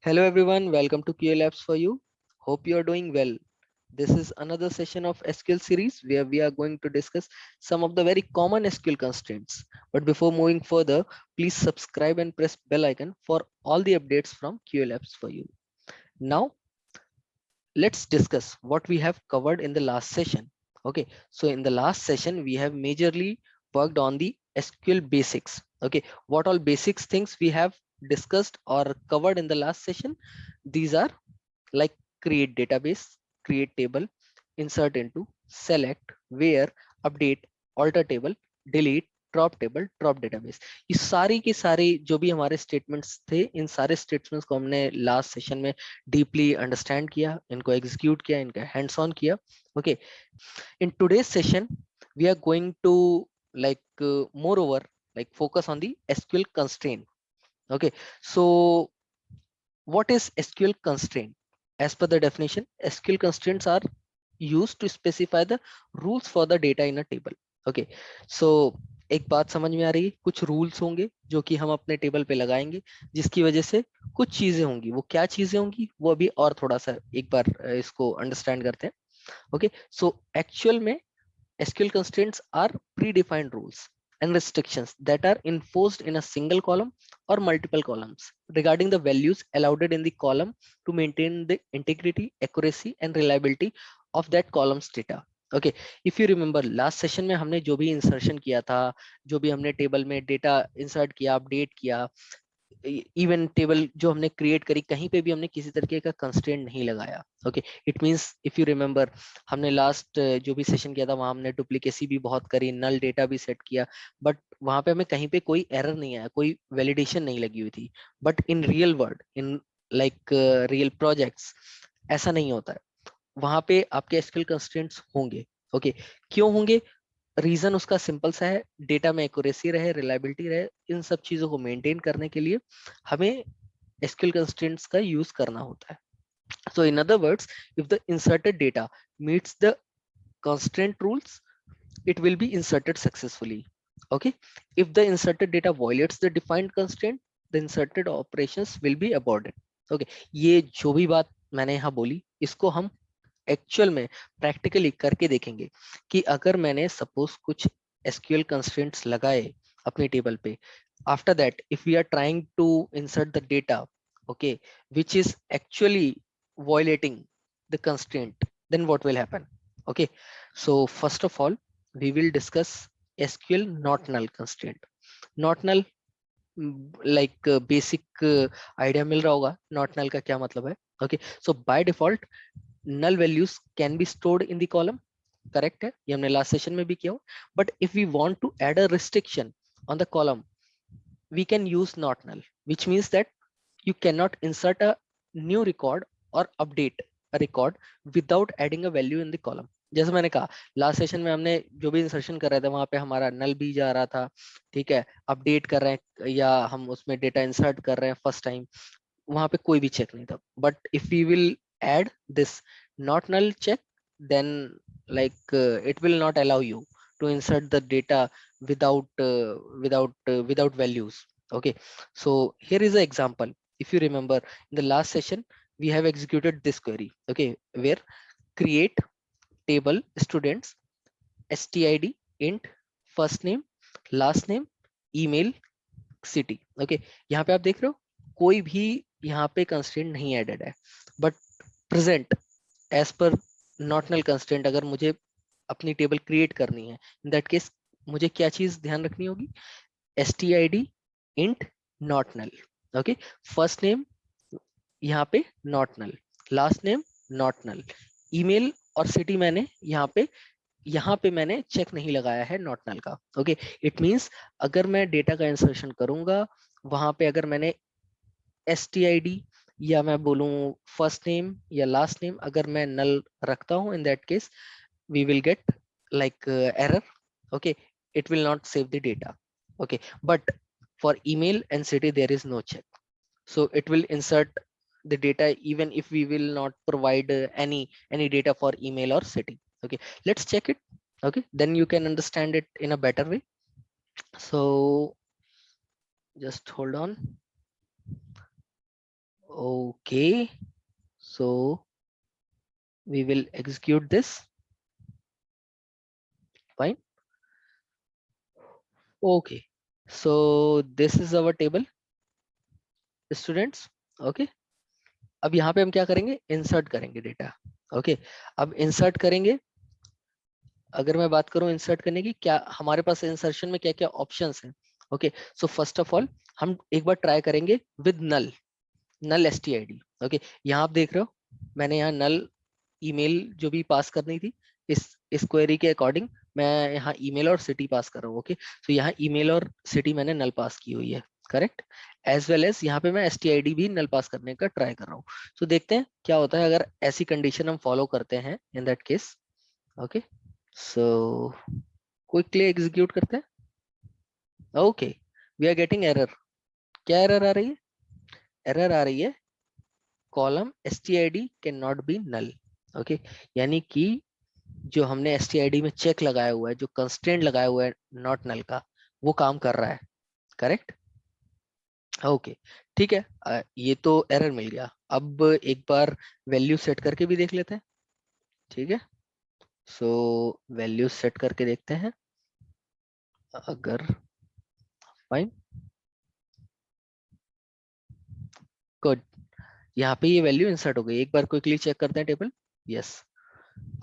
Hello everyone, welcome to QA Labs for you. Hope you are doing well. This is another session of SQL series where we are going to discuss some of the very common SQL constraints. But before moving further, please subscribe and press bell icon for all the updates from QA Labs for you. Now, let's discuss what we have covered in the last session. Okay, so in the last session, we have majorly worked on the SQL basics. Okay, what all basics things we have discussed or covered in the last session? These are like create database, create table, insert into, select, where, update, alter table, delete, drop table, drop database. ये सारी की सारी जो भी हमारे statements थे, इन सारे statements को हमने लास्ट सेशन में डीपली अंडरस्टैंड किया, इनको एग्जीक्यूट किया, इनका हैंड्स ऑन किया. Okay, in today's session we are going to moreover like focus on the SQL constraint. Okay, so what is SQL constraint? As per the definition, SQL constraints are used to specify the rules for the data in a table. Okay, so एक बात समझ में आ रही है, कुछ rules होंगे जो कि हम अपने टेबल पे लगाएंगे जिसकी वजह से कुछ चीजें होंगी. वो क्या चीजें होंगी वो अभी और थोड़ा सा एक बार इसको अंडरस्टैंड करते हैं. ओके, सो एक्चुअल में SQL constraints are predefined rules and restrictions that are enforced in a single column or multiple columns regarding the values allowed in the column to maintain the integrity, accuracy and reliability of that column's data. Okay, if you remember last session में हमने जो भी insertion किया था, जो भी हमने table में डेटा इंसर्ट किया, अपडेट किया, इवन टेबल जो हमने क्रिएट करी, कहीं पे भी हमने किसी तरीके का कंस्ट्रेंट नहीं लगाया. Okay, it means if you remember हमने लास्ट जो भी सेशन किया था वहां हमने डुप्लीकेसी भी बहुत करी, नल डेटा भी सेट किया, बट वहां पे हमें कहीं पे कोई एरर नहीं आया, कोई वैलिडेशन नहीं लगी हुई थी. But in real world, in like real projects ऐसा नहीं होता है. वहां पे आपके एसक्यूएल कंस्ट्रेंट्स होंगे. ओके, क्यों होंगे? रीजन उसका सिंपल सा है, डेटा में एक्यूरेसी रहे, रिलायबिलिटी रहे, इन सब चीजों को मेंटेन करने के लिए हमें एसक्यूएल कंस्ट्रेंट्स का यूज करना होता है. So in other words, if the inserted data meets the constraint rules, it will be inserted successfully. Okay, if the inserted data violates the defined constraint, the inserted operations will be aborted. Okay, ये जो भी बात मैंने यहाँ बोली इसको हम actual में प्रैक्टिकली करके देखेंगे कि अगर मैंने सपोज कुछ एसक्यूएल कंस्ट्रेंट्स लगाए अपने टेबल पे, after that if we are trying to insert the data, okay, which is actually violating the constraint, then what will happen? Okay, so first of all we will discuss SQL not null constraint. Not null, like basic idea मिल रहा होगा not null का क्या मतलब है. Okay, so by default null values can be stored in the column. Correct है, ये हमने लास्ट सेशन में भी किया. But if we want to add a restriction on the column, we can use not null, which means that you cannot insert a new record or update a record without adding a value in the column. जैसे मैंने कहा last session में हमने जो भी insertion कर रहे थे वहां पे हमारा नल भी जा रहा था, ठीक है, अपडेट कर रहे हैं या हम उसमें डेटा इंसर्ट कर रहे हैं फर्स्ट टाइम, वहां पे कोई भी चेक नहीं था. But if we will add this not null check, then it will not allow you to insert the data without values. Okay, so here is an example. If you remember in the last session we have executed this query, okay, where create table students stid int first name last name email city. Okay, यहाँ पे आप देख रहे हो कोई भी यहाँ पे कंस्ट्रेंट नहीं एडेड है. बट प्रेजेंट एज पर नॉट नल कंस्ट्रेंट अगर मुझे अपनी टेबल क्रिएट करनी है, इन दैट केस मुझे क्या चीज ध्यान रखनी होगी? stid int not null. Okay, first name यहाँ पे not null, last name not null, email और सिटी मैंने यहाँ पे मैंने चेक नहीं लगाया है नॉट नल का. ओके, इट मींस अगर मैं डेटा का इंसर्शन करूंगा वहां पे अगर मैंने stid या मैं बोलूं फर्स्ट नेम या लास्ट नेम अगर मैं नल रखता हूं, इन that case we will get error. Okay, it will not save the data. Okay, but for email and city there is no check, so it will insert the data even if we will not provide any data for email or city. Okay, let's check it. Okay, then you can understand it in a better way. So just hold on. Okay, so we will execute this. Fine. Okay, so this is our table, students. Okay, अब यहाँ पे हम क्या करेंगे, insert करेंगे data. Okay, अब insert करेंगे. अगर मैं बात करूं इंसर्ट करने की, क्या हमारे पास इंसर्शन में क्या क्या ऑप्शंस हैं. Okay, so first of all हम एक बार ट्राई करेंगे with null, null stid. Okay, यहाँ आप देख रहे हो मैंने यहाँ नल ईमेल जो भी पास करनी थी, इस क्वेरी के अकॉर्डिंग मैं यहाँ ईमेल और सिटी पास कर रहा हूँ. ओके, तो यहाँ ईमेल और सिटी मैंने नल पास की हुई है, करेक्ट. एज वेल एज यहाँ पे मैं stid भी नल पास करने का ट्राई कर रहा हूँ. तो देखते हैं क्या होता है अगर ऐसी कंडीशन हम फॉलो करते हैं in that case. Okay, so quickly execute करते हैं. Okay, we are getting error. क्या एरर आ रही है? एरर आ रही है column stid can not be null. Okay, यानी कि जो हमने stid में चेक लगाया हुआ है, जो कंस्ट्रेंट लगाया हुआ है नॉट नल का, वो काम कर रहा है, करेक्ट. ओके, ठीक है. ये तो एरर मिल गया. अब एक बार वैल्यू सेट करके भी देख लेते हैं. ठीक है, सो वैल्यू सेट करके देखते हैं. अगर फाइन, गुड, यहाँ पे ये वैल्यू इंसर्ट हो गई. एक बार क्विकली चेक करते हैं टेबल. यस,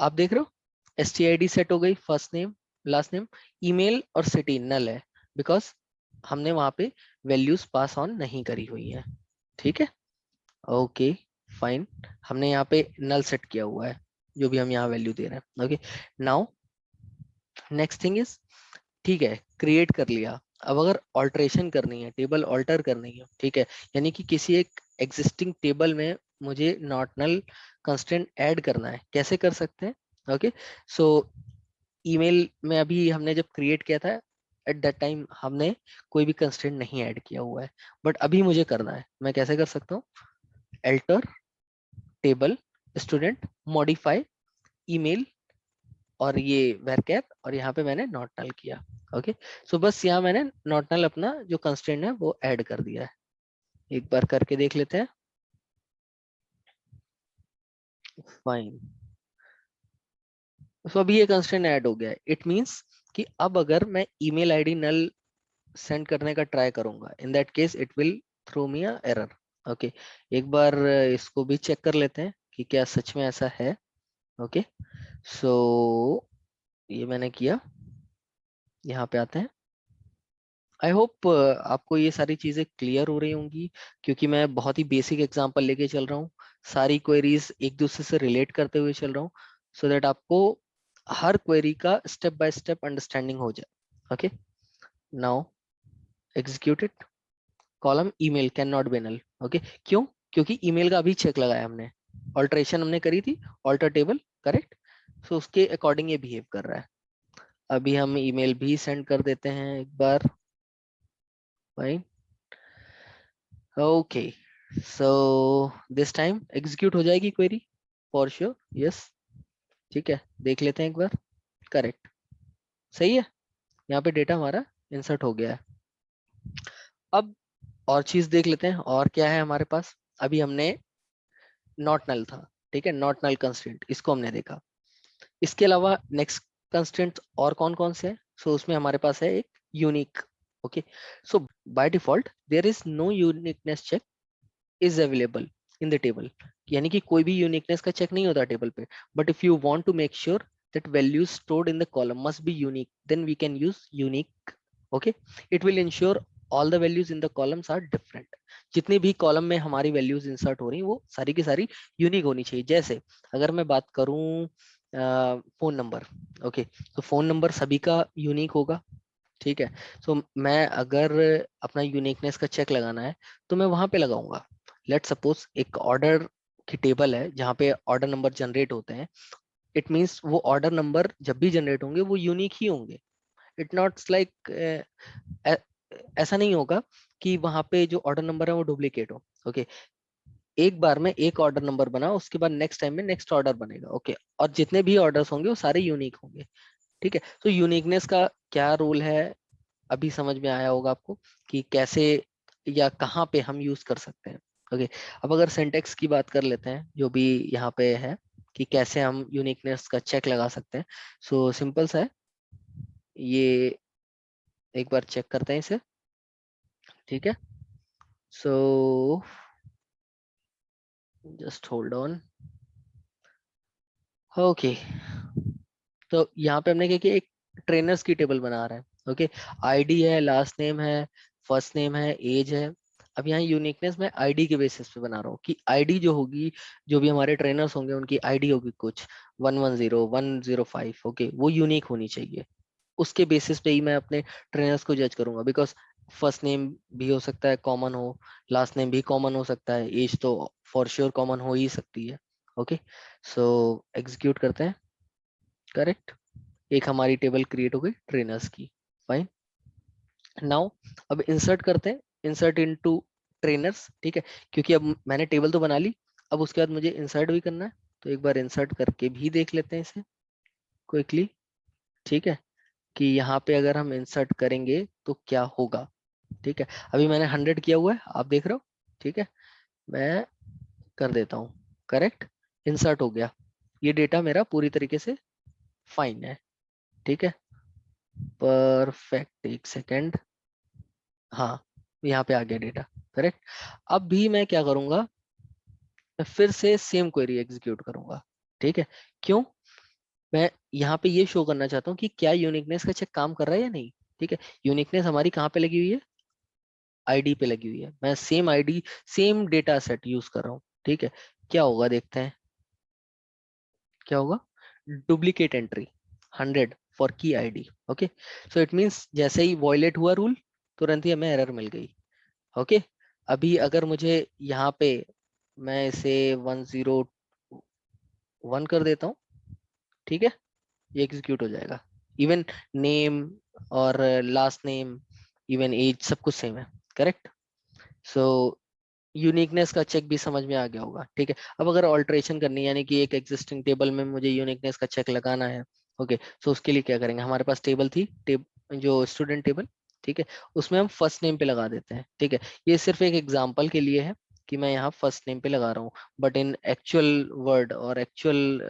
आप देख रहे हो stid सेट हो गई, first name last name, email और सिटी नल है, बिकॉज हमने वहां पे वैल्यूज पास ऑन नहीं करी हुई है. ठीक है, ओके फाइन, हमने यहाँ पे नल सेट किया हुआ है जो भी हम यहाँ वैल्यू दे रहे हैं. Okay, now next thing is, ठीक है, क्रिएट कर लिया. अब अगर ऑल्टरेशन करनी है, टेबल ऑल्टर करनी है, ठीक है, यानी कि किसी एक एग्जिस्टिंग टेबल में मुझे नॉट नल कंस्ट्रेंट ऐड करना है, कैसे कर सकते हैं. ओके, सो ईमेल में अभी हमने जब क्रिएट किया था, एट दैट टाइम हमने कोई भी कंस्ट्रेंट नहीं ऐड किया हुआ है, बट अभी मुझे करना है. मैं कैसे कर सकता हूँ, alter table student modify email और ये varchar, और यहाँ पे मैंने नॉट नल किया. ओके, सो बस यहाँ मैंने नॉट नल अपना जो कंस्ट्रेंट है वो ऐड कर दिया है. एक बार करके देख लेते हैं. फाइन, सो अभी ये कंस्ट्रेंट ऐड हो गया है. इट मींस कि अब अगर मैं ईमेल आईडी नल सेंड करने का ट्राई करूंगा, in that case it will throw me a error. Okay, एक बार इसको भी चेक कर लेते हैं कि क्या सच में ऐसा है. ओके, सो ये मैंने किया. यहाँ पे आते हैं. आई होप आपको ये सारी चीजें क्लियर हो रही होंगी, क्योंकि मैं बहुत ही बेसिक एग्जांपल लेके चल रहा हूँ, सारी क्वेरीज एक दूसरे से रिलेट करते हुए चल रहा हूँ, सो दैट आपको हर क्वेरी का स्टेप बाय स्टेप अंडरस्टैंडिंग हो जाए. Okay, now execute it. Column email can not be null. Okay, क्यों? क्योंकि ईमेल का अभी चेक लगाया हमने, ऑल्टरेशन हमने करी थी, ऑल्टर टेबल, करेक्ट. सो उसके अकॉर्डिंग ये बिहेव कर रहा है. अभी हम ईमेल भी सेंड कर देते हैं एक बार. Fine, okay, so this time execute हो जाएगी क्वेरी फॉर श्योर. यस, ठीक है, देख लेते हैं एक बार. करेक्ट, सही है, यहाँ पे डेटा हमारा इंसर्ट हो गया है. अब और चीज देख लेते हैं, और क्या है हमारे पास. अभी हमने नॉट नल था, ठीक है, नॉट नल कंस्ट्रेंट, इसको हमने देखा. इसके अलावा नेक्स्ट कंस्ट्रेंट और कौन कौन से हैं. सो उसमें हमारे पास है एक unique. Okay, so by default there is no uniqueness check is available in the table, यानी कि कोई भी यूनिकनेस का चेक नहीं होता टेबल पे. But if you want to make sure that values stored in the column must be unique, then we can use unique. Okay, it will ensure all the values in the columns are different. जितनी भी column में हमारी values insert हो रही वो सारी की सारी यूनिक होनी चाहिए. जैसे अगर मैं बात करूं फोन नंबर, ओके, तो फोन नंबर सभी का यूनिक होगा, ठीक है. सो मैं अगर अपना यूनिकनेस का चेक लगाना है तो मैं वहां पे लगाऊंगा. लेट सपोज एक ऑर्डर की टेबल है जहाँ पे ऑर्डर नंबर जनरेट होते हैं. इट मीन्स वो ऑर्डर नंबर जब भी जनरेट होंगे वो यूनिक ही होंगे. इट नॉट लाइक ऐसा नहीं होगा कि वहां पे जो ऑर्डर नंबर है वो डुप्लीकेट हो. ओके, एक बार में एक ऑर्डर नंबर बना, उसके बाद नेक्स्ट टाइम में नेक्स्ट ऑर्डर बनेगा. ओके, और जितने भी ऑर्डर्स होंगे वो सारे यूनिक होंगे. ठीक है, तो यूनिकनेस का क्या रोल है अभी समझ में आया होगा आपको कि कैसे या कहाँ पे हम यूज कर सकते हैं. ओके, अब अगर सिंटेक्स की बात कर लेते हैं जो भी यहाँ पे है कि कैसे हम यूनिकनेस का चेक लगा सकते हैं। सो सिंपल सा है ये, एक बार चेक करते हैं इसे। ठीक है, so just hold on. Okay, तो यहाँ पे हमने क्या किया, एक ट्रेनर्स की टेबल बना रहे हैं। ओके, आईडी है, लास्ट नेम है, फर्स्ट नेम है, एज है। अब यहाँ यूनिकनेस मैं आईडी के बेसिस पे बना रहा हूँ कि आईडी जो होगी, जो भी हमारे ट्रेनर्स होंगे उनकी आईडी होगी कुछ 110 105। ओके, वो यूनिक होनी चाहिए। उसके बेसिस पे ही मैं अपने ट्रेनर्स को जज करूंगा, बिकॉज फर्स्ट नेम भी हो सकता है कॉमन हो, लास्ट नेम भी कॉमन हो सकता है, एज तो फॉर श्योर कॉमन हो ही सकती है। ओके, सो एग्जीक्यूट करते हैं। करेक्ट, एक हमारी टेबल क्रिएट हो गई ट्रेनर्स की। फाइन, नाउ अब इंसर्ट करते हैं, इंसर्ट इनटू ट्रेनर्स। ठीक है, क्योंकि अब मैंने टेबल तो बना ली, अब उसके बाद मुझे इंसर्ट भी करना है, तो एक बार इंसर्ट करके भी देख लेते हैं इसे क्विकली। ठीक है, कि यहाँ पे अगर हम इंसर्ट करेंगे तो क्या होगा। ठीक है, अभी मैंने 100 किया हुआ है, आप देख रहे हो। ठीक है, मैं कर देता हूँ। करेक्ट, इंसर्ट हो गया, ये डेटा मेरा पूरी तरीके से फाइन है। ठीक है, परफेक्ट, एक सेकेंड। हाँ, यहाँ पे आ गया डेटा। करेक्ट, अब भी मैं क्या करूंगा, मैं फिर से सेम क्वेरी एग्जीक्यूट करूंगा। ठीक है, क्यों, मैं यहाँ पे ये शो करना चाहता हूँ कि क्या यूनिकनेस का चेक काम कर रहा है या नहीं। ठीक है, यूनिकनेस हमारी कहाँ पे लगी हुई है, आईडी पे लगी हुई है। मैं same ID, same data set use कर रहा हूँ। ठीक है, क्या होगा देखते हैं, क्या होगा, डुप्लीकेट एंट्री 100 फॉर की ID. Okay, so it means जैसे ही वॉयलेट हुआ रूल, तुरंत ही हमें एरर मिल गई। ओके, अभी अगर मुझे यहाँ पे, मैं इसे 101 कर देता हूँ। ठीक है, ये एग्जीक्यूट हो जाएगा। इवन नेम और लास्ट नेम, इवन एज, सब कुछ सेम है। करेक्ट, सो यूनिकनेस का चेक भी समझ में आ गया होगा। ठीक है, अब अगर ऑल्टरेशन करनी है, यानी कि एक एग्जिस्टिंग टेबल में मुझे यूनिकनेस का चेक लगाना है। ओके, सो उसके लिए क्या करेंगे, हमारे पास टेबल थी, जो स्टूडेंट टेबल। ठीक है, उसमें हम फर्स्ट नेम पे लगा देते हैं। ठीक है, ये सिर्फ एक एग्जांपल के लिए है कि मैं यहाँ फर्स्ट नेम पे लगा रहा हूँ, बट इन एक्चुअल वर्ड और actual,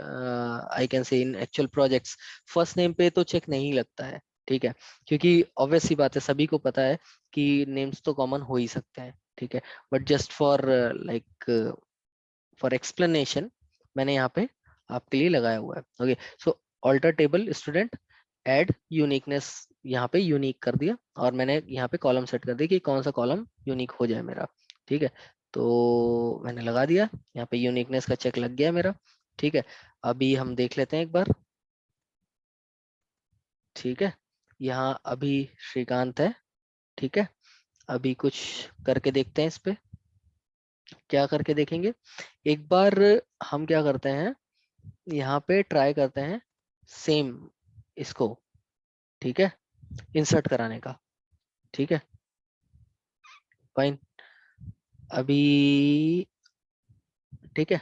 I can say in actual projects, first name पे तो चेक नहीं लगता है। ठीक है, क्योंकि ऑब्वियस सी बात है, सभी को पता है कि नेम्स तो कॉमन हो ही सकते हैं। ठीक है, but just for like for explanation, मैंने यहाँ पे आपके लिए लगाया हुआ है। Okay, so alter table student, add uniqueness, यहाँ पे यूनिक कर दिया, और मैंने यहाँ पे कॉलम सेट कर दिया कि कौन सा कॉलम यूनिक हो जाए मेरा। ठीक है, तो मैंने लगा दिया, यहाँ पे यूनिकनेस का चेक लग गया मेरा। ठीक है, अभी हम देख लेते हैं एक बार। ठीक है, यहाँ अभी श्रीकांत है। ठीक है, अभी कुछ करके देखते हैं इस पे, क्या करके देखेंगे एक बार। हम क्या करते हैं, यहाँ पे ट्राई करते हैं सेम इसको। ठीक है, इंसर्ट कराने का। ठीक है, फाइन, अभी ठीक है,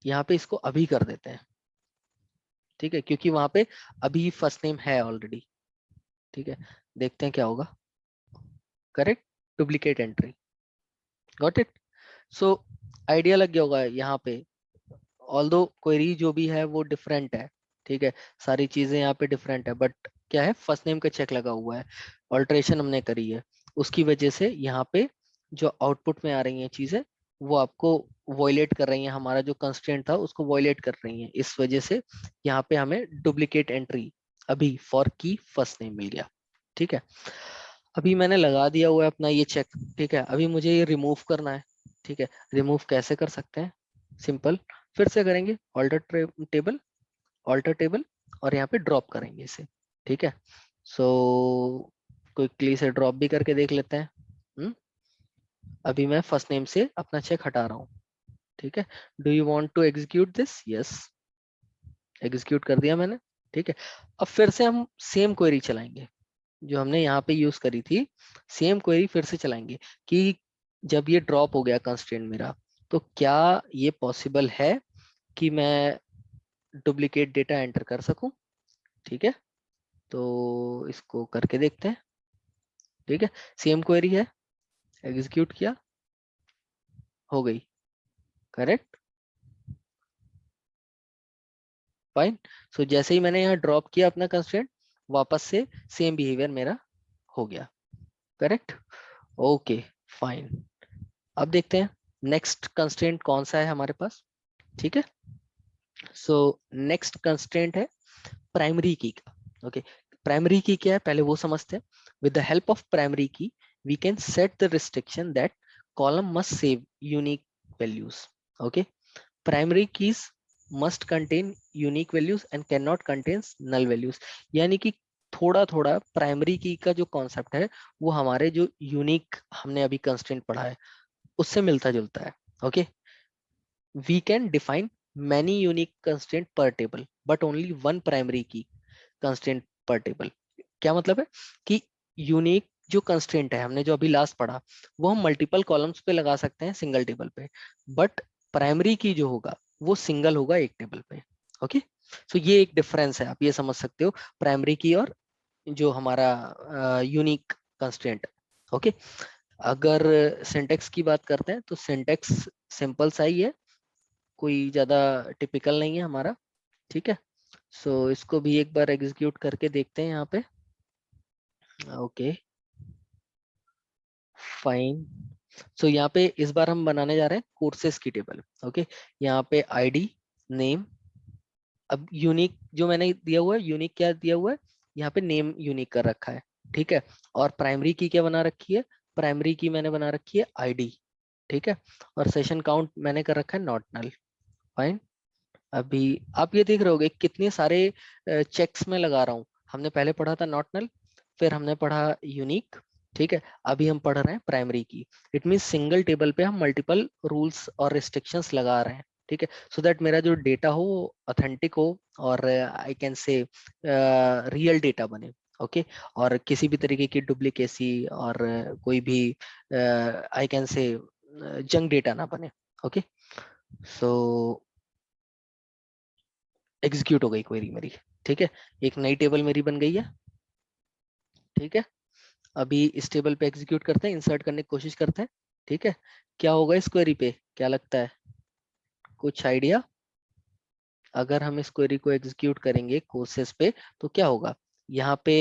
यहाँ पे इसको अभी कर देते हैं। ठीक है, क्योंकि वहां पे अभी फर्स्ट नेम है ऑलरेडी। ठीक है, देखते हैं क्या होगा। Correct, duplicate entry, got it. So idea लग गया होगा यहाँ पे, ऑल्दो क्वेरी जो भी है वो डिफरेंट है। ठीक है, सारी चीजें यहाँ पे डिफरेंट है, बट क्या है, फर्स्ट नेम का चेक लगा हुआ है, ऑल्ट्रेशन हमने करी है, उसकी वजह से यहाँ पे जो आउटपुट में आ रही हैं चीजें, वो आपको वॉयलेट कर रही हैं, हमारा जो कंस्ट्रेंट था उसको वॉयलेट कर रही हैं। इस वजह से यहाँ पे हमें डुप्लीकेट एंट्री अभी फॉर की फर्स्ट नेम मिल गया। ठीक है, अभी मैंने लगा दिया हुआ है अपना ये चेक। ठीक है, अभी मुझे ये रिमूव करना है। ठीक है, रिमूव कैसे कर सकते हैं, सिंपल, फिर से करेंगे ऑल्टर टेबल, ऑल्टर टेबल, और यहाँ पे ड्रॉप करेंगे इसे। ठीक है, सो क्विकली से ड्रॉप भी करके देख लेते हैं। अभी मैं फर्स्ट नेम से अपना चेक हटा रहा हूँ। ठीक है, do you want to execute this, yes, execute कर दिया मैंने। ठीक है, अब फिर से हम सेम क्वेरी चलाएंगे जो हमने यहाँ पे यूज करी थी, सेम क्वेरी फिर से चलाएंगे कि जब ये ड्रॉप हो गया कंस्ट्रेंट मेरा, तो क्या ये पॉसिबल है कि मैं डुप्लीकेट डेटा एंटर कर सकूं। ठीक है, तो इसको करके देखते हैं। ठीक है, सेम क्वेरी है, एग्जीक्यूट किया, हो गई, करेक्ट, फाइन। सो जैसे ही मैंने यहाँ ड्रॉप किया अपना कंस्ट्रेंट, वापस से सेम बिहेवियर मेरा हो गया, करेक्ट, ओके, फाइन। अब देखते हैं नेक्स्ट कंस्ट्रेंट कौन सा है हमारे पास, ठीक है। सो नेक्स्ट कंस्ट्रेंट है प्राइमरी की का, ओके। प्राइमरी की क्या है पहले वो समझते हैं। With the help of primary key we can set the restriction that column must save unique values, okay. Primary keys must contain unique values and can not contain null values. यानी कि थोड़ा थोड़ा प्राइमरी की का जो concept है वो हमारे जो यूनिक हमने अभी कंस्ट्रेंट पढ़ा है उससे मिलता जुलता है, okay. We can define many unique constraint per table, but only one primary key constraint per table। क्या मतलब है कि यूनिक जो कंस्ट्रेंट है हमने जो अभी लास्ट पढ़ा वो हम मल्टीपल कॉलम्स पे लगा सकते हैं सिंगल टेबल पे, बट प्राइमरी की जो होगा वो सिंगल होगा एक टेबल पे, ओके। सो ये एक डिफरेंस है, आप ये समझ सकते हो प्राइमरी की और जो हमारा यूनिक कंस्ट्रेंट, ओके। अगर सिंटेक्स की बात करते हैं तो सिंटेक्स सिंपल सा ही है, कोई ज्यादा टिपिकल नहीं है हमारा, ठीक है। सो इसको भी एक बार एग्जीक्यूट करके देखते हैं यहाँ पे, ओके, फाइन। सो यहाँ पे इस बार हम बनाने जा रहे हैं कोर्सेज की टेबल, ओके। यहाँ पे आईडी, नेम, अब यूनिक जो मैंने दिया हुआ है, यूनिक क्या दिया हुआ है यहाँ पे, नेम यूनिक कर रखा है, ठीक है। और प्राइमरी की क्या बना रखी है, प्राइमरी की मैंने बना रखी है आईडी, ठीक है। और सेशन काउंट मैंने कर रखा है नॉट नल, फाइन। अभी आप ये देख रहे होगे कितने सारे चेक्स में लगा रहा हूँ। हमने पहले पढ़ा था नॉट नल, फिर हमने पढ़ा यूनिक, ठीक है। अभी हम पढ़ रहे हैं प्राइमरी की। इट मीन सिंगल टेबल पे हम मल्टीपल रूल्स और रिस्ट्रिक्शंस लगा रहे हैं, ठीक है, सो दैट मेरा जो डेटा हो वो ऑथेंटिक हो और I can say real data बने, ओके। और किसी भी तरीके की डुप्लीकेसी और कोई भी I can say junk data ना बने, ओके। सो एग्जीक्यूट हो गई क्वेरी मेरी, ठीक है। एक नई टेबल मेरी बन गई है, ठीक है। अभी इस टेबल पे एग्जीक्यूट करते हैं, इंसर्ट करने की कोशिश करते हैं, ठीक है। क्या होगा इस क्वेरी पे, क्या लगता है, कुछ आइडिया? अगर हम इस क्वेरी को एग्जीक्यूट करेंगे कोर्सेस पे तो क्या होगा यहाँ पे,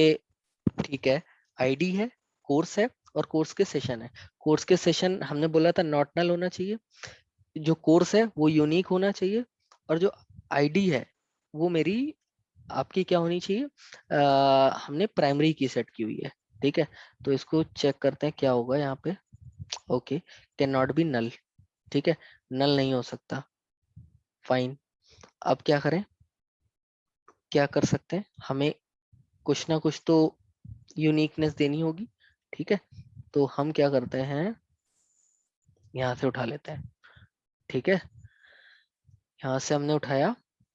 ठीक है। आईडी है, कोर्स है और कोर्स के सेशन है। कोर्स के सेशन हमने बोला था नॉट नल होना चाहिए, जो कोर्स है वो यूनिक होना चाहिए, और जो आईडी है वो मेरी आपकी क्या होनी चाहिए, हमने प्राइमरी की सेट की हुई है, ठीक है। तो इसको चेक करते हैं क्या होगा यहाँ पे, okay, can not be null, ठीक है, नल नहीं हो सकता, फाइन। अब क्या करें, क्या कर सकते हैं, हमें कुछ ना कुछ तो यूनिकनेस देनी होगी, ठीक है। तो हम क्या करते हैं, यहाँ से उठा लेते हैं, ठीक है। यहाँ से हमने उठाया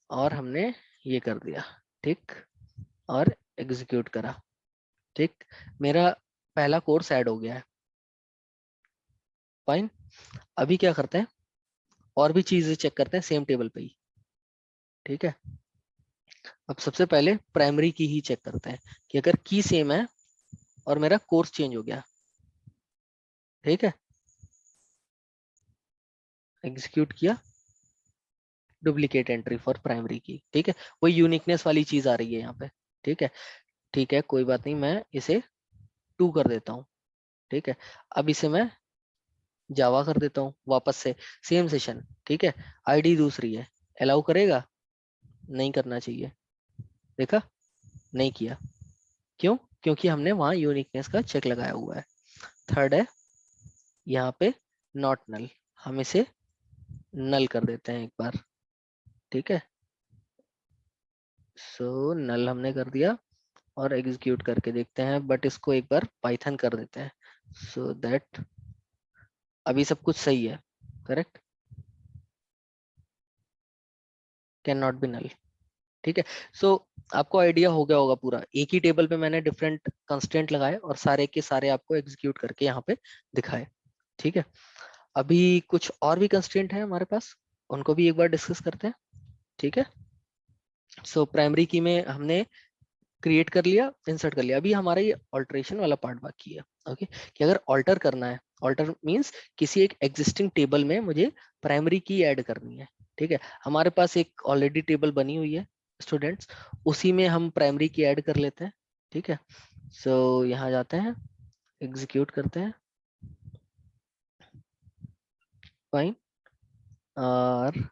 और हमने ये कर दिया, ठीक, और एग्जीक्यूट करा, ठीक। मेरा पहला कोर्स ऐड हो गया है, फाइन। अभी क्या करते हैं, और भी चीजें चेक करते हैं सेम टेबल पे ही, ठीक है। अब सबसे पहले प्राइमरी की ही चेक करते हैं कि अगर की सेम है और मेरा कोर्स चेंज हो गया, ठीक है, एग्जीक्यूट किया, डुप्लीकेट एंट्री फॉर प्राइमरी की, ठीक है। वही यूनिकनेस वाली चीज आ रही है यहाँ पे, ठीक है, ठीक है, कोई बात नहीं, मैं इसे 2 कर देता हूँ, ठीक है। अब इसे मैं जावा कर देता हूँ वापस से, सेम सेशन, ठीक है। आईडी दूसरी है, अलाउ करेगा, नहीं करना चाहिए, देखा, नहीं किया, क्यों, क्योंकि हमने वहां यूनिकनेस का चेक लगाया हुआ है। थर्ड है यहाँ पे नॉट नल, हम इसे नल कर देते हैं एक बार, ठीक है। सो नल हमने कर दिया और एग्जीक्यूट करके देखते हैं, बट इसको एक बार पाइथन कर देते हैं सो दैट अभी सब कुछ सही है, correct, can not be null, ठीक है। सो आपको आइडिया हो गया होगा पूरा, एक ही टेबल पे मैंने डिफरेंट कंस्टेंट लगाए और सारे के सारे आपको एग्जीक्यूट करके यहाँ पे दिखाए, ठीक है। अभी कुछ और भी कंस्टेंट है हमारे पास, उनको भी एक बार डिस्कस करते हैं, ठीक है। सो प्राइमरी की में हमने क्रिएट कर लिया, इंसर्ट कर लिया, अभी हमारा ये ऑल्टरेशन वाला पार्ट बाकी है, ओके, कि अगर ऑल्टर करना है, ऑल्टर मीन्स किसी एक एग्जिस्टिंग टेबल में मुझे प्राइमरी की ऐड करनी है। ठीक है, हमारे पास एक ऑलरेडी टेबल बनी हुई है स्टूडेंट्स, उसी में हम प्राइमरी की ऐड कर लेते हैं। ठीक है, सो यहाँ जाते हैं, एग्जीक्यूट करते हैं, फाइन, और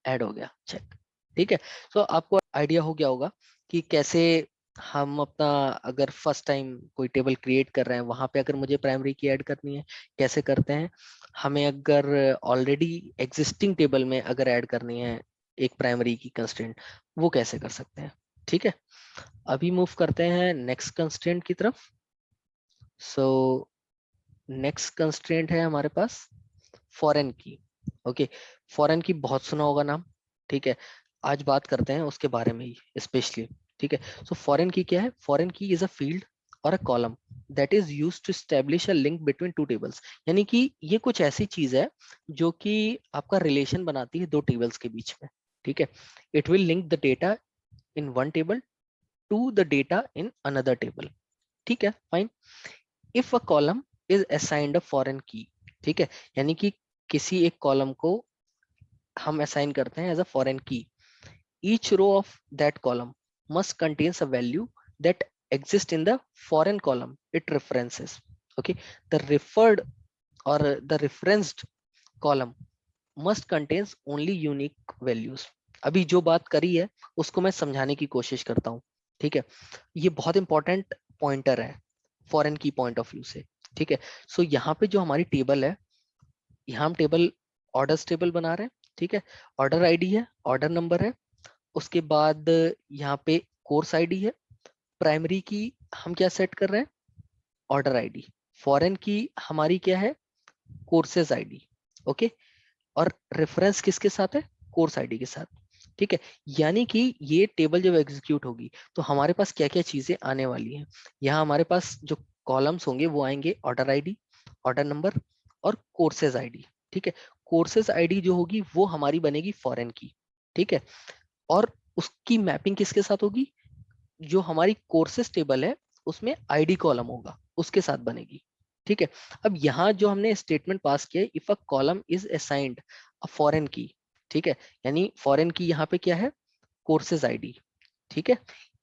ऐड हो गया, चेक। ठीक है, सो आपको आइडिया हो गया होगा कि कैसे हम अपना, अगर फर्स्ट टाइम कोई टेबल क्रिएट कर रहे हैं वहां पे अगर मुझे प्राइमरी की ऐड करनी है कैसे करते हैं। हमें अगर ऑलरेडी एग्जिस्टिंग टेबल में अगर ऐड करनी है एक प्राइमरी की कंस्ट्रेंट, वो कैसे कर सकते हैं। ठीक है, अभी मूव करते हैं नेक्स्ट कंस्ट्रेंट की तरफ। सो नेक्स्ट कंस्ट्रेंट है हमारे पास फॉरेन की। ओके, फॉरेन की बहुत सुना होगा नाम। ठीक है, आज बात करते हैं उसके बारे में ही स्पेशली। ठीक है, सो फॉरेन की क्या है, फॉरेन की इज अ फील्ड और a column that is use to establish a link between two tables. यानी कि ये कुछ ऐसी चीज है जो कि आपका रिलेशन बनाती है दो टेबल्स के बीच में। ठीक है, it will link the data in one table to the data in another table. ठीक है, fine. If a column is assigned a foreign key, ठीक है, यानी कि किसी एक कॉलम को हम असाइन करते हैं as a foreign key, each row of that column must contains a value that exist in the foreign column it references. Okay, the referred or the referenced column must contains only unique values. अभी जो बात करी है उसको मैं समझाने की कोशिश करता हूँ। ठीक है, ये बहुत इंपॉर्टेंट पॉइंटर है फॉरेन की पॉइंट ऑफ व्यू से। ठीक है, सो यहाँ पे जो हमारी टेबल है, यहाँ हम टेबल ऑर्डर्स टेबल बना रहे हैं। ठीक है, ऑर्डर आईडी है, ऑर्डर नंबर है, उसके बाद यहाँ पे कोर्स आईडी है, प्राइमरी की हम क्या सेट कर रहे हैं, ऑर्डर आईडी, फॉरेन की हमारी क्या है, कोर्सेज आईडी। ओके, और रेफरेंस किसके साथ है, कोर्स आईडी के साथ। ठीक है, यानी कि ये टेबल जब एग्जीक्यूट होगी तो हमारे पास क्या क्या चीजें आने वाली हैं। यहाँ हमारे पास जो कॉलम्स होंगे वो आएंगे ऑर्डर आईडी, ऑर्डर नंबर और कोर्सेज आईडी। ठीक है, कोर्सेज आईडी जो होगी वो हमारी बनेगी फॉरेन की। ठीक है, और उसकी मैपिंग किसके साथ होगी, जो हमारी कोर्सेज टेबल है उसमें आईडी कॉलम होगा उसके साथ बनेगी। ठीक है, अब यहाँ जो हमने स्टेटमेंट पास किया, if a column is assigned a foreign key, ठीक है, यानी फॉरेन की यहाँ पे क्या है, कोर्सेज आईडी। ठीक है,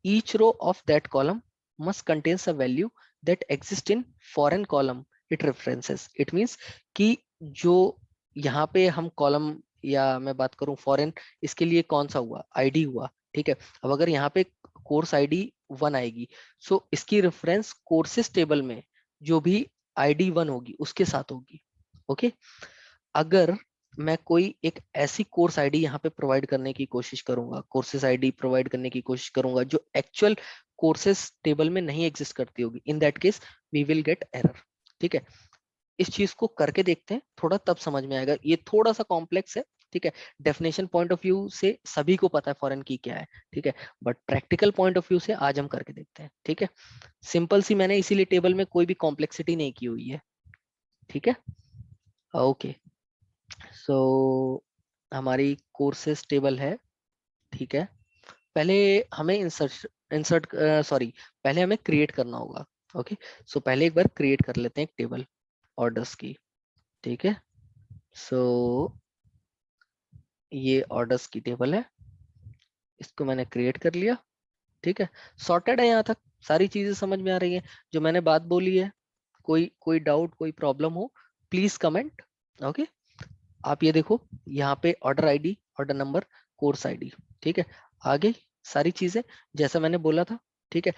each row of that column must contains a value that exist in foreign column it references. It means कि जो यहाँ पे हम कॉलम, या मैं बात करूं फॉरेन, इसके लिए कौन सा हुआ, आईडी हुआ। ठीक है, अब अगर यहाँ पे कोर्स आईडी 1 आएगी, सो इसकी रेफरेंस कोर्सेज टेबल में जो भी आईडी 1 होगी उसके साथ होगी। ओके, अगर मैं कोई एक ऐसी कोर्स आईडी यहाँ पे प्रोवाइड करने की कोशिश करूंगा, कोर्सेज आईडी प्रोवाइड करने की कोशिश करूंगा जो एक्चुअल कोर्सेज टेबल में नहीं एग्जिस्ट करती होगी, in that case we will get error. ठीक है, इस चीज को करके देखते हैं थोड़ा, तब समझ में आएगा। ये थोड़ा सा कॉम्प्लेक्स है। ठीक है, डेफिनेशन पॉइंट ऑफ व्यू से सभी को पता है फॉरेन की क्या है। ठीक है, but practical point of view से आज हम करके देखते हैं। ठीक है, सिंपल सी मैंने इसीलिए टेबल में कोई भी कॉम्प्लेक्सिटी नहीं की हुई है। ठीक है, ओके, सो हमारी कोर्सेज टेबल है। ठीक है, पहले हमें इंसर्ट इंसर्ट सॉरी पहले हमें क्रिएट करना होगा। ओके, सो पहले एक बार क्रिएट कर लेते हैं एक टेबल ऑर्डर्स की। ठीक है, सो ये ऑर्डर्स की टेबल है, इसको मैंने क्रिएट कर लिया। ठीक है, सॉर्टेड है, यहाँ तक सारी चीजें समझ में आ रही हैं जो मैंने बात बोली है। कोई कोई डाउट, कोई प्रॉब्लम हो, प्लीज कमेंट। ओके, आप ये देखो, यहाँ पे order ID, order number, course ID. ठीक है, आगे सारी चीजें जैसा मैंने बोला था। ठीक है,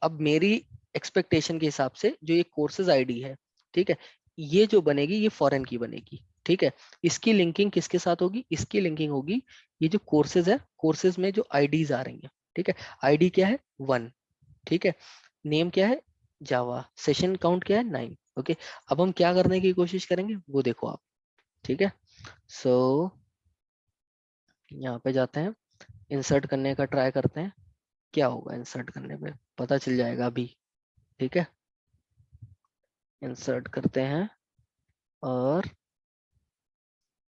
अब मेरी एक्सपेक्टेशन के हिसाब से जो ये कोर्सेज आईडी है, ठीक है, ये जो बनेगी ये फॉरेन की बनेगी। ठीक है, इसकी लिंकिंग किसके साथ होगी, इसकी लिंकिंग होगी ये जो कोर्सेज है, कोर्सेज में जो आईडीज आ रही हैं। ठीक है, आईडी क्या है 1। ठीक है, नेम क्या है जावा, सेशन काउंट क्या है 9। ओके, अब हम क्या करने की कोशिश करेंगे वो देखो आप। ठीक है, सो यहाँ पे जाते हैं, इंसर्ट करने का ट्राई करते हैं, क्या होगा इंसर्ट करने पे पता चल जाएगा अभी। ठीक है, इंसर्ट करते हैं और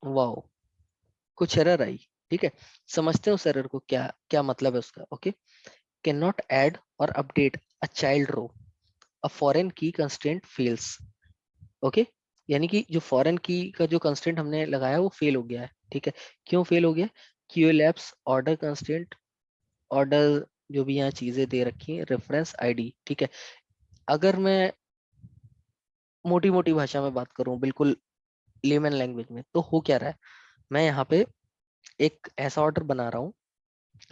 वाओ, कुछ एरर आई। ठीक है, समझते हैं उस एरर को, क्या क्या मतलब है उसका। ओके, कैन नॉट ऐड और update a child row a foreign key constraint fails. Okay, यानी कि जो फॉरेन की का जो कंस्ट्रेंट हमने लगाया वो फेल हो गया है। ठीक है, क्यों फेल हो गया? क्यूएलएप्स ऑर्डर कंस्ट्रेंट, ऑर्डर जो भी यहाँ चीजें दे रखी हैं, रेफरेंस आईडी। ठीक है, अगर मैं मोटी मोटी भाषा में बात करूं, बिल्कुल लेमन लैंग्वेज में, तो हो क्या रहा है, मैं यहाँ पे एक ऐसा ऑर्डर बना रहा हूँ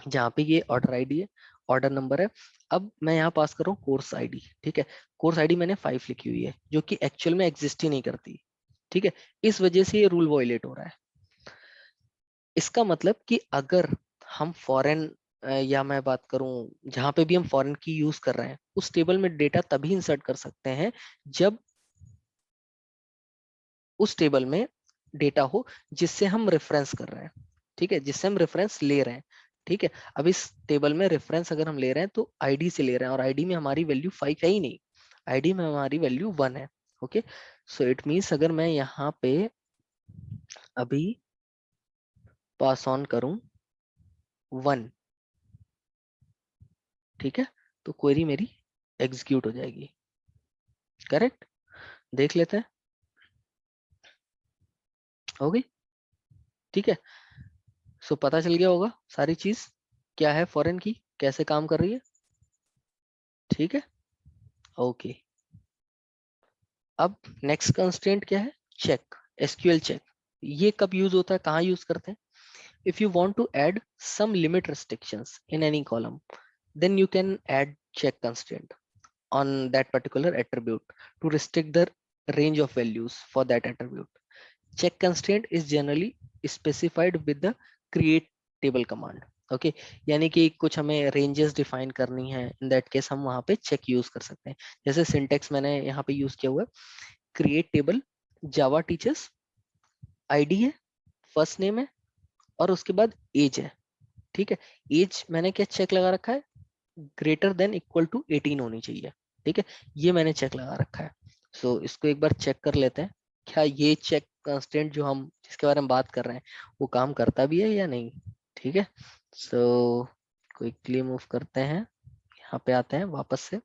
जहाँ पे ये ऑर्डर आईडी है, ऑर्डर नंबर है। अब मैं यहाँ पास कर रहा हूँ कोर्स आईडी। ठीक है, कोर्स आईडी मैंने 5 लिखी हुई है जो कि एक्चुअल में एग्जिस्ट ही नहीं करती। ठीक है, इस वजह से ये रूल वॉयलेट हो रहा है। इसका मतलब कि अगर हम फॉरेन या मैं बात करूं जहां पे भी हम फॉरेन की यूज कर रहे हैं, उस टेबल में डेटा तभी इंसर्ट कर सकते हैं जब उस टेबल में डेटा हो जिससे हम रेफरेंस कर रहे हैं। ठीक है, जिससे हम रेफरेंस ले रहे हैं। ठीक है, अब इस टेबल में रेफरेंस अगर हम ले रहे हैं तो आईडी से ले रहे हैं, और आईडी में हमारी वैल्यू 5 है ही नहीं, आईडी में हमारी वैल्यू 1 है। ओके, सो इट मीन्स अगर मैं यहाँ पे अभी पास ऑन करूं 1, ठीक है, तो क्वेरी मेरी एग्जीक्यूट हो जाएगी। करेक्ट, देख लेते हैं। हो गई? ठीक है, सो पता चल गया होगा सारी चीज क्या है फॉरेन की, कैसे काम कर रही है। ठीक है, ओके। अब नेक्स्ट कंस्ट्रेंट क्या है? Check, SQL check. ये कब यूज होता है, कहाँ यूज करते हैं? If you want to add some limit restrictions in any column, then you can add check constraint on that particular attribute to restrict the range of values for that attribute. Check constraint is generally specified with the create table command. Okay, यानी कि कुछ हमें ranges define करनी है, in that case हम वहां पे check use कर सकते हैं। जैसे सिंटेक्स मैंने यहाँ पे यूज किया हुआ है, क्रिएट टेबल जावा टीचर्स, आईडी है, फर्स्ट नेम है, और उसके बाद एज है। ठीक है, एज मैंने क्या चेक लगा रखा है, ग्रेटर देन इक्वल टू 18 होनी चाहिए। ठीक है, ये मैंने चेक लगा रखा है। सो इसको एक बार चेक कर लेते हैं, क्या ये चेक कंस्टेंट जो हम जिसके बारे में बात कर रहे हैं वो काम करता भी है या नहीं। ठीक है, सो क्विकली मूव करते हैं, यहाँ पे आते हैं वापस से।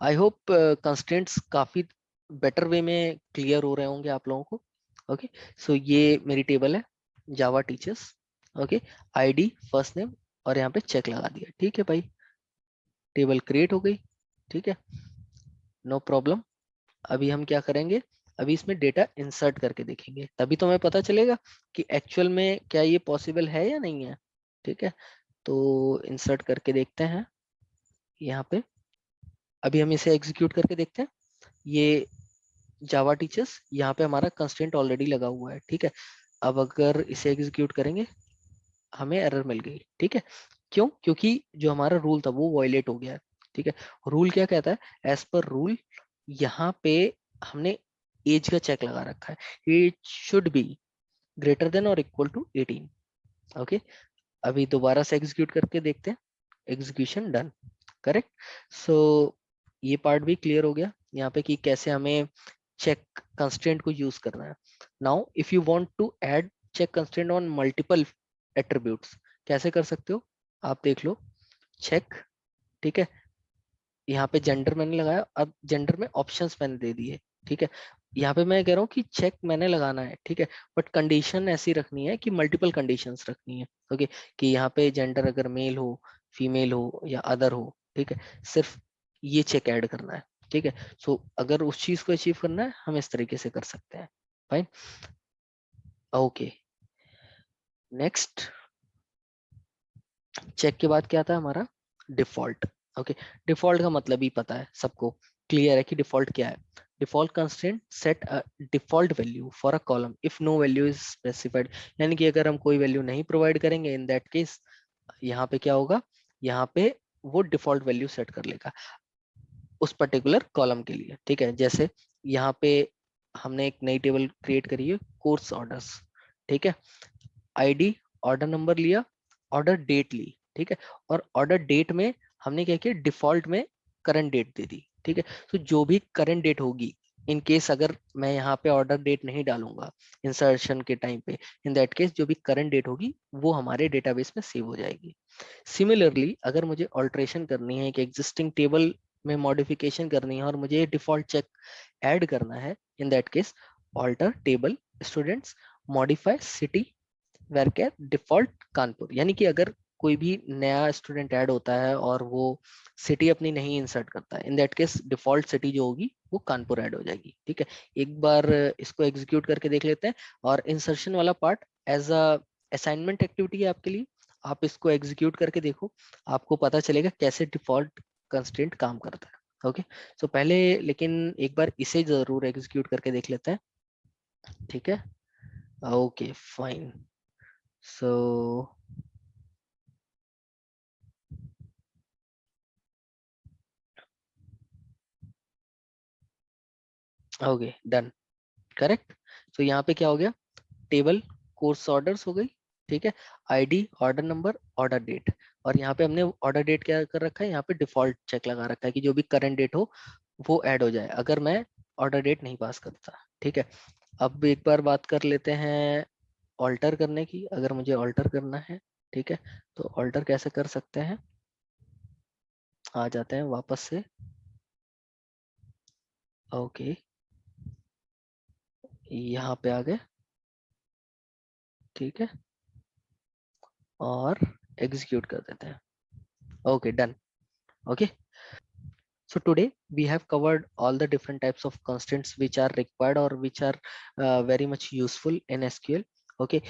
आई होप कंस्टेंट्स काफी बेटर वे में क्लियर हो रहे होंगे आप लोगों को। ओके, सो ये मेरी टेबल है Java teachers. Okay, ID, first name, और यहाँ पे चेक लगा दिया। ठीक है भाई, टेबल क्रिएट हो गई। ठीक है, नो प्रॉब्लम। अभी हम क्या करेंगे, अभी इसमें डेटा इंसर्ट करके देखेंगे, तभी तो हमें पता चलेगा कि एक्चुअल में क्या ये पॉसिबल है या नहीं है। ठीक है, तो इंसर्ट करके देखते हैं यहाँ पे। अभी हम इसे एग्जीक्यूट करके देखते हैं। ये जावा टीचर्स, यहाँ पे हमारा कंस्ट्रेंट ऑलरेडी लगा हुआ है। ठीक है, अब अगर इसे एग्जीक्यूट करेंगे हमें एरर मिल गई। ठीक है, क्यों? क्योंकि जो हमारा रूल था वो वॉयलेट हो गया है। ठीक है, रूल क्या कहता है, एज पर रूल यहाँ पे हमने एज का चेक लगा रखा है, age should be greater than और इक्वल टू 18। ओके, अभी दोबारा से एग्जीक्यूट करके देखते हैं, एग्जीक्यूशन डन। करेक्ट, सो ये पार्ट भी क्लियर हो गया यहाँ पे कि कैसे हमें चेक कंस्ट्रेंट को यूज करना है। Now if you want to add check constraint on multiple attributes, कैसे कर सकते हो आप देख लो। चेक, ठीक है, यहाँ पे जेंडर मैंने लगाया, अब जेंडर में ऑप्शंस मैंने दे दिए। ठीक है, यहाँ पे मैं कह रहा हूँ कि चेक मैंने लगाना है। ठीक है, बट कंडीशन ऐसी रखनी है कि मल्टीपल कंडीशंस रखनी है। ओके, कि यहाँ पे जेंडर अगर मेल हो, फीमेल हो या अदर हो, ठीक है, सिर्फ ये चेक ऐड करना है। ठीक है, सो अगर उस चीज को अचीव करना है हम इस तरीके से कर सकते हैं। Fine, okay. नेक्स्ट, चेक के बाद क्या आता है हमारा, डिफॉल्ट। ओके, डिफॉल्ट का मतलब ही पता है सबको, क्लियर है कि डिफॉल्ट क्या है। Default constraint set a default value for a column if no value is specified, यानी कि अगर हम कोई वैल्यू नहीं प्रोवाइड करेंगे इन दैट केस यहाँ पे क्या होगा, यहाँ पे वो डिफॉल्ट वैल्यू सेट कर लेगा उस पर्टिकुलर कॉलम के लिए। ठीक है, जैसे यहाँ पे हमने एक नई टेबल क्रिएट करी है, कोर्स ऑर्डर्स। ठीक है, आईडी, ऑर्डर नंबर लिया, ऑर्डर डेट ली। ठीक है, और ऑर्डर डेट में हमने क्या किया, डिफॉल्ट में करंट डेट दे दी। ठीक है, तो जो भी करंट डेट होगी, इन केस अगर मैं यहाँ पे ऑर्डर डेट नहीं डालूंगा इंसर्शन के टाइम पे, इन दैट केस जो भी करंट डेट होगी वो हमारे डेटाबेस में सेव हो जाएगी। सिमिलरली अगर मुझे ऑल्ट्रेशन करनी है एक एग्जिस्टिंग टेबल में मॉडिफिकेशन करनी है और मुझे ये डिफॉल्ट चेक ऐड करना है, in that case alter table students modify city varchar default Kanpur. यानी कि अगर कोई भी नया स्टूडेंट ऐड होता है और वो सिटी अपनी नहीं इंसर्ट करता है, in that case default city जो होगी वो कानपुर ऐड हो जाएगी। ठीक है, एक बार इसको एग्जीक्यूट करके देख लेते हैं। और इंसर्शन वाला part as a assignment activity है आपके लिए, आप इसको एग्जीक्यूट करके देखो, आपको पता चलेगा कैसे डिफॉल्ट कंस्ट्रेंट काम करता है। ओके, सो पहले लेकिन एक बार इसे जरूर एग्जीक्यूट करके देख लेते हैं। ठीक है, okay fine. So okay done, correct. तो यहाँ पे क्या हो गया, टेबल कोर्स ऑर्डर्स हो गई। ठीक है, ID, order number, order date. और यहाँ पे हमने ऑर्डर डेट क्या कर रखा है, यहाँ पे डिफॉल्ट चेक लगा रखा है कि जो भी करंट डेट हो वो ऐड हो जाए अगर मैं ऑर्डर डेट नहीं पास करता। ठीक है, अब एक बार बात कर लेते हैं ऑल्टर करने की, अगर मुझे ऑल्टर करना है। ठीक है, तो ऑल्टर कैसे कर सकते हैं, आ जाते हैं वापस से। ओके, यहाँ पे आ गए। ठीक है, और एग्जीक्यूट कर देते हैं। Okay done. Okay, so today we have covered all the different types of constants which are required or which are very much useful in SQL. Okay,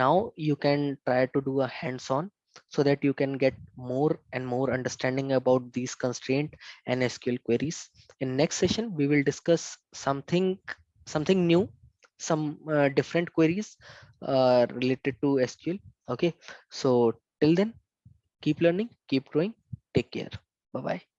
now you can try to do a hands-on so that you can get more and more understanding about these constraint and SQL queries. In next session, we will discuss something new, some different queries related to SQL. Okay, so till then, keep learning, keep growing, take care. Bye bye.